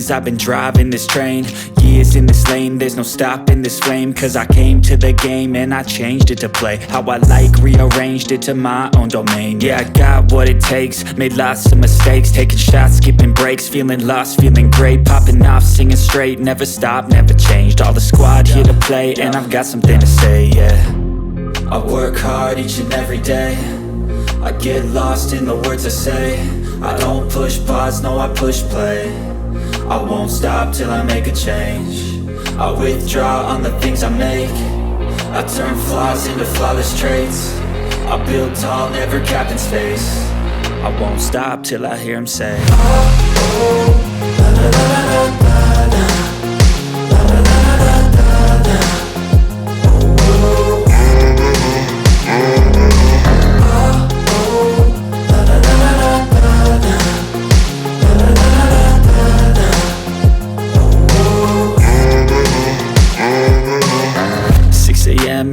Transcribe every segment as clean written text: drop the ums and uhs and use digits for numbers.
veins, I've been driving this train. Years in this lane, there's no stopping this flame. Cause I came to the game and I changed it to play how I like, rearranged it to my own domain. Yeah, I got what it takes, made lots of mistakes, taking shots, skipping breaks, feeling lost, feeling great, popping off, singing straight, never stopped, never changed. All the squad here to play, and I've got something to say, yeah. I work hard each and every day, I get lost in the words I say. I don't push pause, no I push play. I won't stop till I make a change. I withdraw on the things I make. I turn flaws into flawless traits. I build tall, never capped in space. I won't stop till I hear him say, oh, oh, la la la la la la, la la la la la la, oh, oh,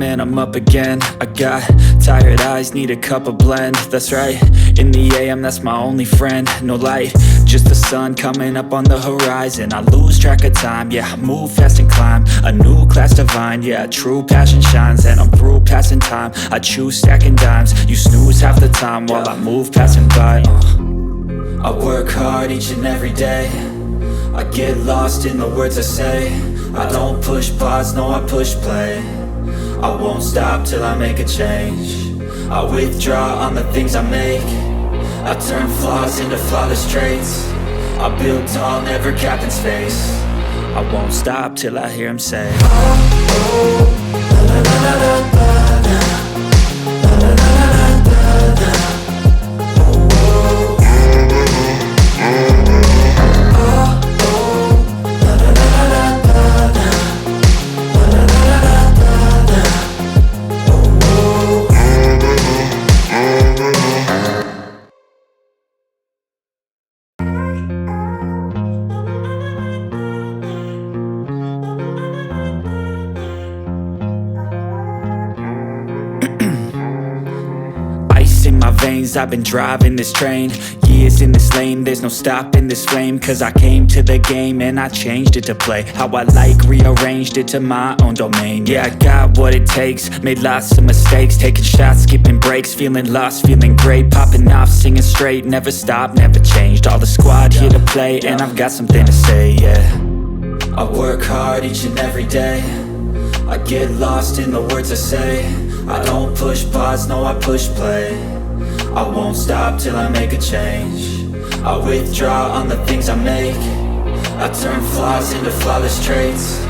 and I'm up again. I got tired eyes, need a cup of blend. That's right, in the AM, that's my only friend. No light, just the sun coming up on the horizon. I lose track of time, yeah, I move fast and climb a new class divine, yeah, true passion shines. And I'm through passing time, I choose stacking dimes. You snooze half the time while I move passing by. I work hard each and every day, I get lost in the words I say. I don't push pause, no I push play. I won't stop till I make a change. I withdraw on the things I make. I turn flaws into flawless traits. I build tall, never capped in space. I won't stop till I hear him say, oh, oh, la la la la la la, la la la la la la. In my veins, I've been driving this train. Years in this lane, there's no stopping this flame. Cause I came to the game and I changed it to play how I like, rearranged it to my own domain. Yeah, I got what it takes, made lots of mistakes, taking shots, skipping breaks, feeling lost, feeling great, popping off, singing straight, never stopped, never changed. All the squad here to play, and I've got something to say, yeah. I work hard each and every day, I get lost in the words I say. I don't push pause, no I push play. I won't stop till I make a change. I withdraw on the things I make. I turn flaws into flawless traits.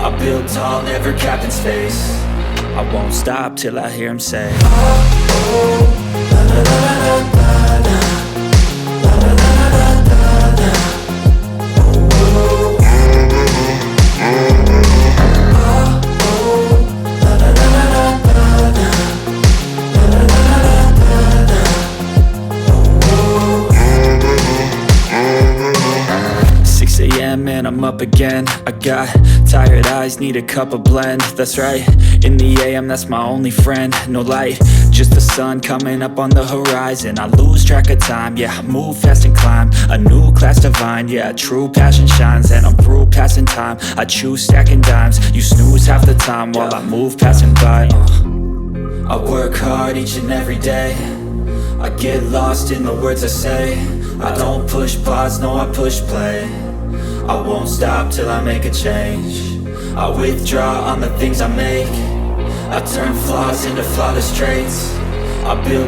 I build tall, never capped in space. I won't stop till I hear him say, oh, oh, la la la la la la, la la la la la la, oh, oh, and I'm up again. I got tired eyes, need a cup of blend. That's right, in the AM, that's my only friend. No light, just the sun coming up on the horizon. I lose track of time, yeah, I move fast and climb a new class divine, yeah, true passion shines. And I'm through passing time, I choose stacking dimes. You snooze half the time while I move passing by. I work hard each and every day, I get lost in the words I say. I don't push pause, no I push play. I won't stop till I make a change. I withdraw on the things I make. I turn flaws into flawless traits. I build